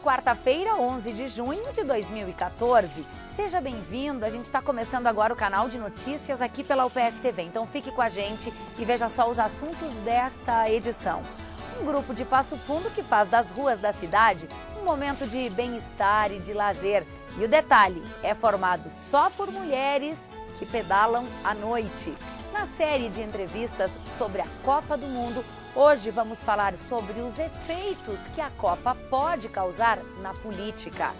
Quarta-feira, 11 de junho de 2014. Seja bem-vindo, a gente está começando agora o canal de notícias aqui pela UPF TV. Então fique com a gente e veja só os assuntos desta edição. Um grupo de Passo Fundo que faz das ruas da cidade um momento de bem-estar e de lazer. E o detalhe, é formado só por mulheres que pedalam à noite. Na série de entrevistas sobre a Copa do Mundo, hoje vamos falar sobre os efeitos que a Copa pode causar na política.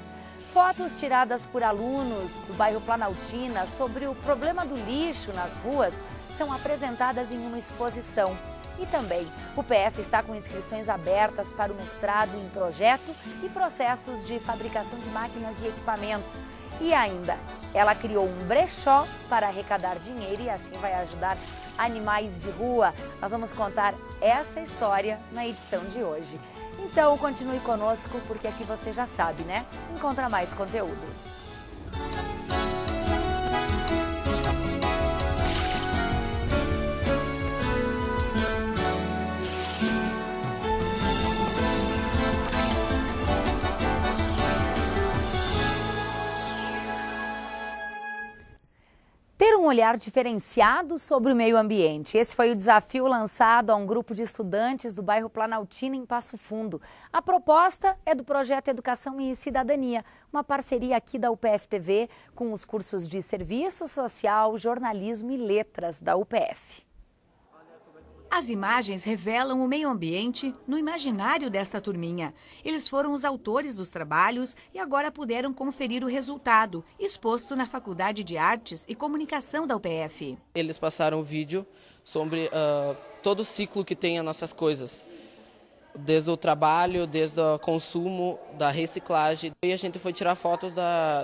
Fotos tiradas por alunos do bairro Planaltina sobre o problema do lixo nas ruas são apresentadas em uma exposição. E também, o PF está com inscrições abertas para o mestrado em projeto e processos de fabricação de máquinas e equipamentos. E ainda, ela criou um brechó para arrecadar dinheiro e assim vai ajudar animais de rua. Nós vamos contar essa história na edição de hoje. Então continue conosco porque aqui você já sabe, né? Encontra mais conteúdo. Ter um olhar diferenciado sobre o meio ambiente. Esse foi o desafio lançado a um grupo de estudantes do bairro Planaltina, em Passo Fundo. A proposta é do projeto Educação e Cidadania, uma parceria aqui da UPF TV com os cursos de Serviço Social, Jornalismo e Letras da UPF. As imagens revelam o meio ambiente no imaginário desta turminha. Eles foram os autores dos trabalhos e agora puderam conferir o resultado, exposto na Faculdade de Artes e Comunicação da UPF. Eles passaram o vídeo sobre todo o ciclo que tem as nossas coisas. Desde o trabalho, desde o consumo, da reciclagem. E a gente foi tirar fotos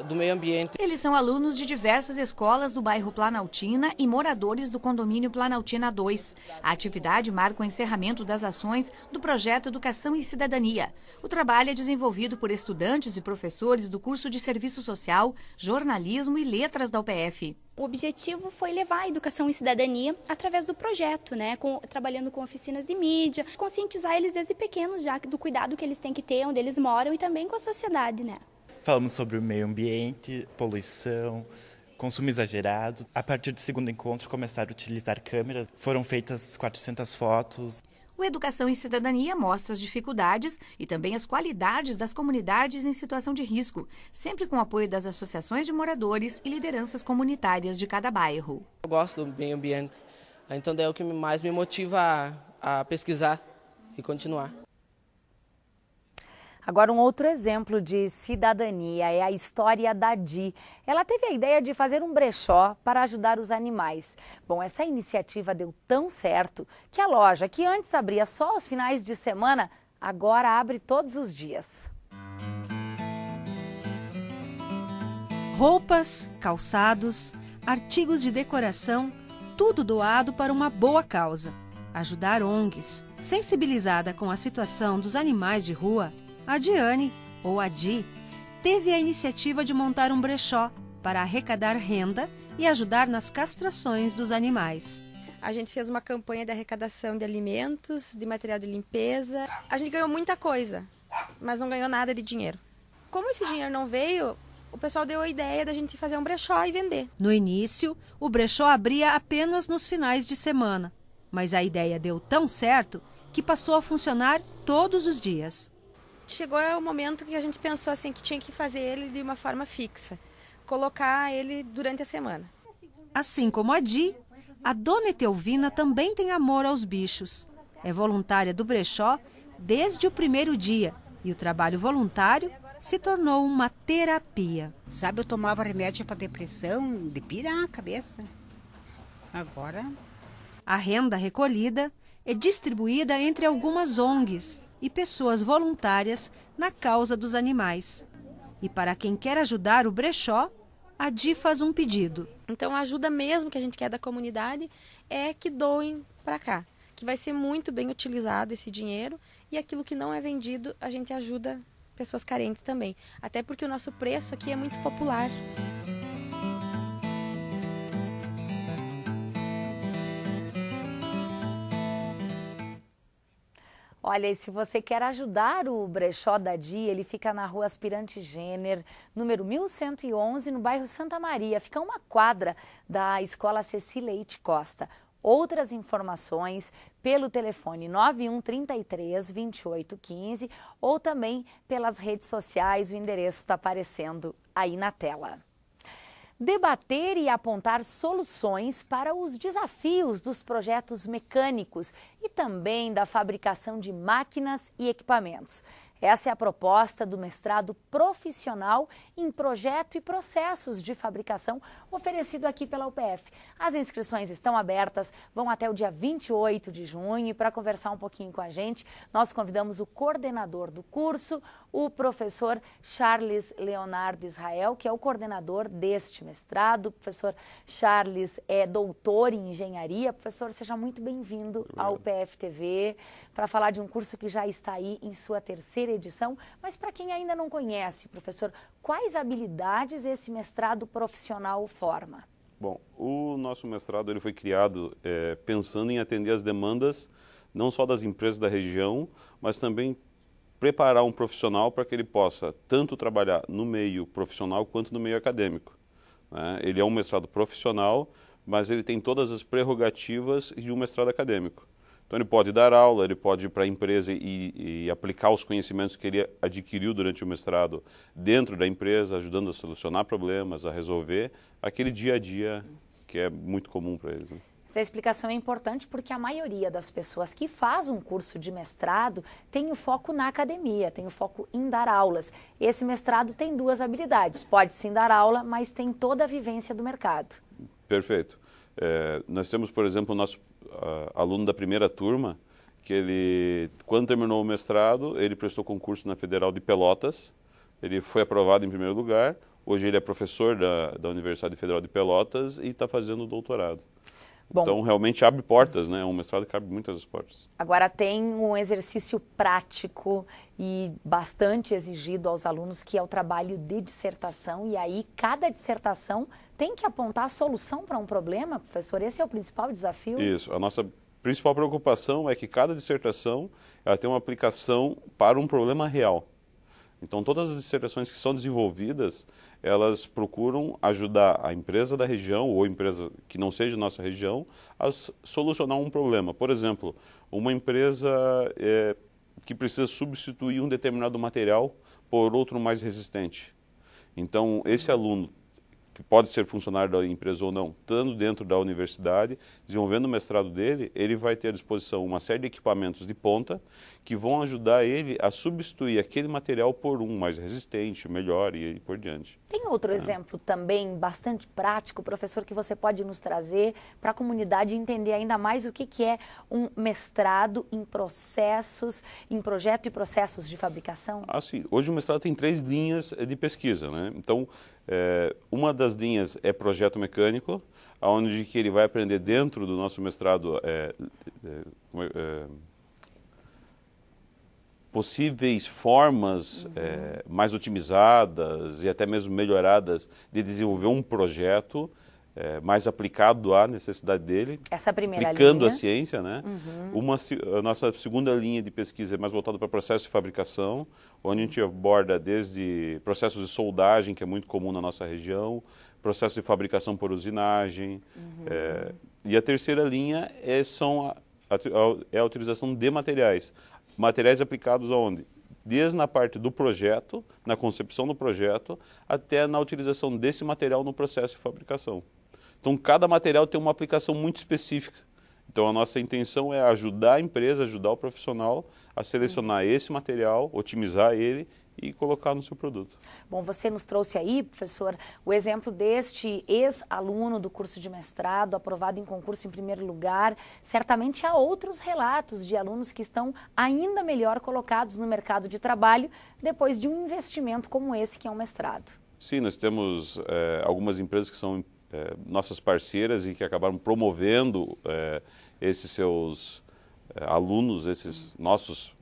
do meio ambiente. Eles são alunos de diversas escolas do bairro Planaltina e moradores do condomínio Planaltina 2. A atividade marca o encerramento das ações do projeto Educação e Cidadania. O trabalho é desenvolvido por estudantes e professores do curso de Serviço Social, Jornalismo e Letras da UPF. O objetivo foi levar a educação e cidadania através do projeto, né? Trabalhando com oficinas de mídia, conscientizar eles desde pequenos já do cuidado que eles têm que ter onde eles moram e também com a sociedade, né? Falamos sobre o meio ambiente, poluição, consumo exagerado. A partir do segundo encontro começaram a utilizar câmeras, foram feitas 400 fotos. O Educação e Cidadania mostra as dificuldades e também as qualidades das comunidades em situação de risco, sempre com o apoio das associações de moradores e lideranças comunitárias de cada bairro. Eu gosto do meio ambiente, então é o que mais me motiva a pesquisar e continuar. Agora, um outro exemplo de cidadania é a história da Di. Ela teve a ideia de fazer um brechó para ajudar os animais. Bom, essa iniciativa deu tão certo que a loja, que antes abria só aos finais de semana, agora abre todos os dias. Roupas, calçados, artigos de decoração, tudo doado para uma boa causa. Ajudar ONGs. Sensibilizada com a situação dos animais de rua, a Diane, ou a Di, teve a iniciativa de montar um brechó para arrecadar renda e ajudar nas castrações dos animais. A gente fez uma campanha de arrecadação de alimentos, de material de limpeza. A gente ganhou muita coisa, mas não ganhou nada de dinheiro. Como esse dinheiro não veio, o pessoal deu a ideia da gente fazer um brechó e vender. No início, o brechó abria apenas nos finais de semana, mas a ideia deu tão certo que passou a funcionar todos os dias. Chegou o momento que a gente pensou assim que tinha que fazer ele de uma forma fixa, colocar ele durante a semana. Assim como a Di, a dona Etelvina também tem amor aos bichos. É voluntária do brechó desde o primeiro dia e o trabalho voluntário se tornou uma terapia. Sabe, eu tomava remédio para depressão, de pirar a cabeça. Agora... A renda recolhida é distribuída entre algumas ONGs e pessoas voluntárias na causa dos animais. E para quem quer ajudar o brechó, a Di faz um pedido. Então a ajuda mesmo que a gente quer da comunidade é que doem para cá, que vai ser muito bem utilizado esse dinheiro e aquilo que não é vendido a gente ajuda pessoas carentes também. Até porque o nosso preço aqui é muito popular. Olha, e se você quer ajudar o Brechó da Dia, ele fica na rua Aspirante Jenner, número 1111, no bairro Santa Maria. Fica a uma quadra da Escola Ceci Leite Costa. Outras informações pelo telefone 91 33 28 15 ou também pelas redes sociais, o endereço está aparecendo aí na tela. Debater e apontar soluções para os desafios dos projetos mecânicos e também da fabricação de máquinas e equipamentos. Essa é a proposta do mestrado profissional em projeto e processos de fabricação oferecido aqui pela UPF. As inscrições estão abertas, vão até o dia 28 de junho e para conversar um pouquinho com a gente, nós convidamos o coordenador do curso, o professor Charles Leonardo Israel, que é o coordenador deste mestrado. O professor Charles é doutor em engenharia. Professor, seja muito bem-vindo ao UPF TV para falar de um curso que já está aí em sua terceira edição. Mas para quem ainda não conhece, professor, quais habilidades esse mestrado profissional forma? Bom, o nosso mestrado ele foi criado pensando em atender as demandas não só das empresas da região, mas também preparar um profissional para que ele possa tanto trabalhar no meio profissional quanto no meio acadêmico, né? Ele é um mestrado profissional, mas ele tem todas as prerrogativas de um mestrado acadêmico. Então ele pode dar aula, ele pode ir para a empresa e aplicar os conhecimentos que ele adquiriu durante o mestrado dentro da empresa, ajudando a solucionar problemas, a resolver aquele dia a dia que é muito comum para eles, né? Essa explicação é importante porque a maioria das pessoas que faz um curso de mestrado tem o foco na academia, tem o foco em dar aulas. Esse mestrado tem duas habilidades, pode sim dar aula, mas tem toda a vivência do mercado. Perfeito. Nós temos, por exemplo, o nosso aluno da primeira turma, que ele, quando terminou o mestrado, ele prestou concurso na Federal de Pelotas, ele foi aprovado em primeiro lugar, hoje ele é professor da Universidade Federal de Pelotas e está fazendo o doutorado. Bom, então, realmente abre portas, né? É um mestrado que abre muitas portas. Agora, tem um exercício prático e bastante exigido aos alunos, que é o trabalho de dissertação. E aí, cada dissertação tem que apontar a solução para um problema, professor? Esse é o principal desafio? Isso. A nossa principal preocupação é que cada dissertação ela tem uma aplicação para um problema real. Então, todas as dissertações que são desenvolvidas, elas procuram ajudar a empresa da região ou empresa que não seja nossa região a solucionar um problema. Por exemplo, uma empresa que precisa substituir um determinado material por outro mais resistente. Então, esse aluno, que pode ser funcionário da empresa ou não, estando dentro da universidade, desenvolvendo o mestrado dele, ele vai ter à disposição uma série de equipamentos de ponta que vão ajudar ele a substituir aquele material por um mais resistente, melhor e por diante. Tem outro exemplo também bastante prático, professor, que você pode nos trazer para a comunidade entender ainda mais o que é um mestrado em processos, em projeto e processos de fabricação? Sim. Hoje o mestrado tem 3 linhas de pesquisa, né? Então, uma das linhas é projeto mecânico, onde que ele vai aprender dentro do nosso mestrado possíveis formas mais otimizadas e até mesmo melhoradas de desenvolver um projeto mais aplicado à necessidade dele. Essa primeira aplicando linha. A ciência, né? A nossa segunda linha de pesquisa é mais voltada para processo de fabricação, onde a gente aborda desde processos de soldagem, que é muito comum na nossa região, processo de fabricação por usinagem. E a terceira linha é a utilização de materiais. Materiais aplicados aonde? Desde na parte do projeto, na concepção do projeto, até na utilização desse material no processo de fabricação. Então, cada material tem uma aplicação muito específica. Então, a nossa intenção é ajudar a empresa, ajudar o profissional a selecionar esse material, otimizar ele e colocar no seu produto. Bom, você nos trouxe aí, professor, o exemplo deste ex-aluno do curso de mestrado, aprovado em concurso em primeiro lugar. Certamente há outros relatos de alunos que estão ainda melhor colocados no mercado de trabalho depois de um investimento como esse, que é um mestrado. Sim, nós temos algumas empresas que são nossas parceiras e que acabaram promovendo esses seus alunos, esses nossos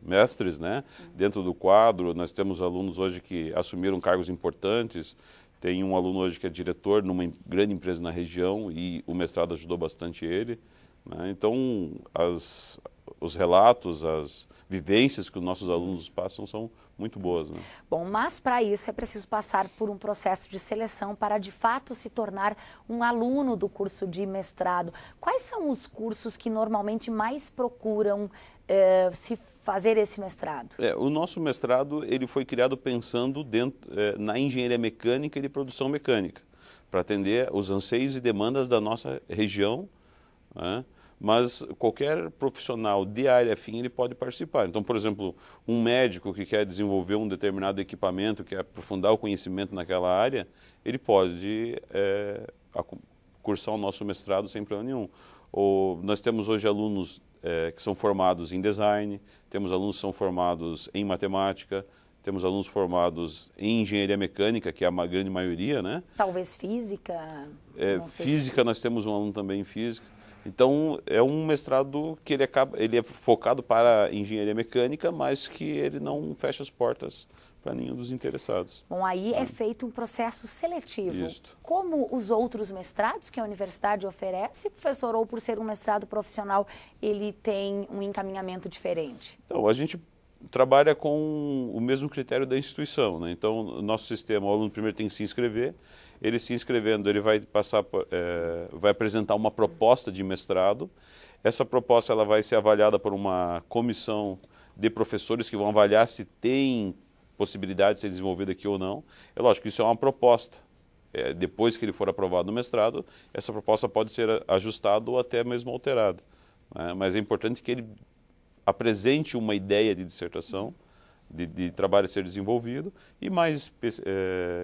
mestres, né? Dentro do quadro. Nós temos alunos hoje que assumiram cargos importantes. Tem um aluno hoje que é diretor numa grande empresa na região e o mestrado ajudou bastante ele, né? Então, os relatos, as vivências que os nossos alunos passam são muito boas, né? Bom, mas para isso é preciso passar por um processo de seleção para de fato se tornar um aluno do curso de mestrado. Quais são os cursos que normalmente mais procuram se fazer esse mestrado? O nosso mestrado ele foi criado pensando na engenharia mecânica e de produção mecânica, para atender os anseios e demandas da nossa região, né? Mas qualquer profissional de área afim ele pode participar. Então, por exemplo, um médico que quer desenvolver um determinado equipamento, quer aprofundar o conhecimento naquela área, ele pode cursar o nosso mestrado sem problema nenhum. Nós temos hoje alunos que são formados em design, temos alunos que são formados em matemática, temos alunos formados em engenharia mecânica, que é a grande maioria, né? Talvez física? Física, nós temos um aluno também em física. Então, é um mestrado que ele é focado para a engenharia mecânica, mas que ele não fecha as portas para nenhum dos interessados. Bom, aí é feito um processo seletivo. Isto. Como os outros mestrados que a universidade oferece, professor, ou por ser um mestrado profissional, ele tem um encaminhamento diferente? Então, a gente trabalha com o mesmo critério da instituição, né? Então, o nosso sistema, o aluno primeiro tem que se inscrever. Ele se inscrevendo, ele vai vai apresentar uma proposta de mestrado. Essa proposta ela vai ser avaliada por uma comissão de professores que vão avaliar se tem possibilidade de ser desenvolvida aqui ou não. É lógico, isso é uma proposta. Depois que ele for aprovado no mestrado, essa proposta pode ser ajustada ou até mesmo alterada, né? Mas é importante que ele apresente uma ideia de dissertação, de trabalho a ser desenvolvido, e mais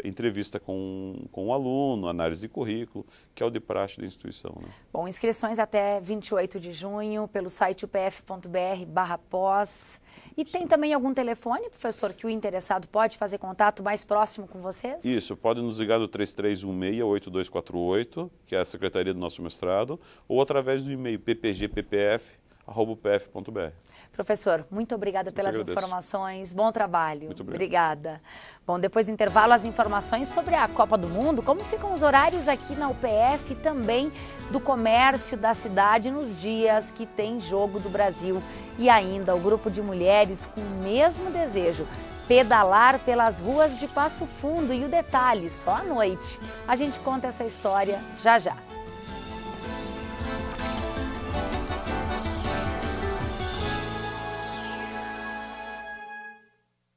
entrevista com o aluno, análise de currículo, que é o de praxe da instituição, né? Bom, inscrições até 28 de junho pelo site upf.br/pós. E tem também algum telefone, professor, que o interessado pode fazer contato mais próximo com vocês? Isso, pode nos ligar no 3316-8248, que é a secretaria do nosso mestrado, ou através do e-mail ppgppf@upf.br. Professor, muito obrigada pelas informações. Bom trabalho. Muito obrigada. Bom, depois do intervalo, as informações sobre a Copa do Mundo, como ficam os horários aqui na UPF e também do comércio da cidade nos dias que tem Jogo do Brasil. E ainda o grupo de mulheres com o mesmo desejo, pedalar pelas ruas de Passo Fundo. E o detalhe, só à noite. A gente conta essa história já já.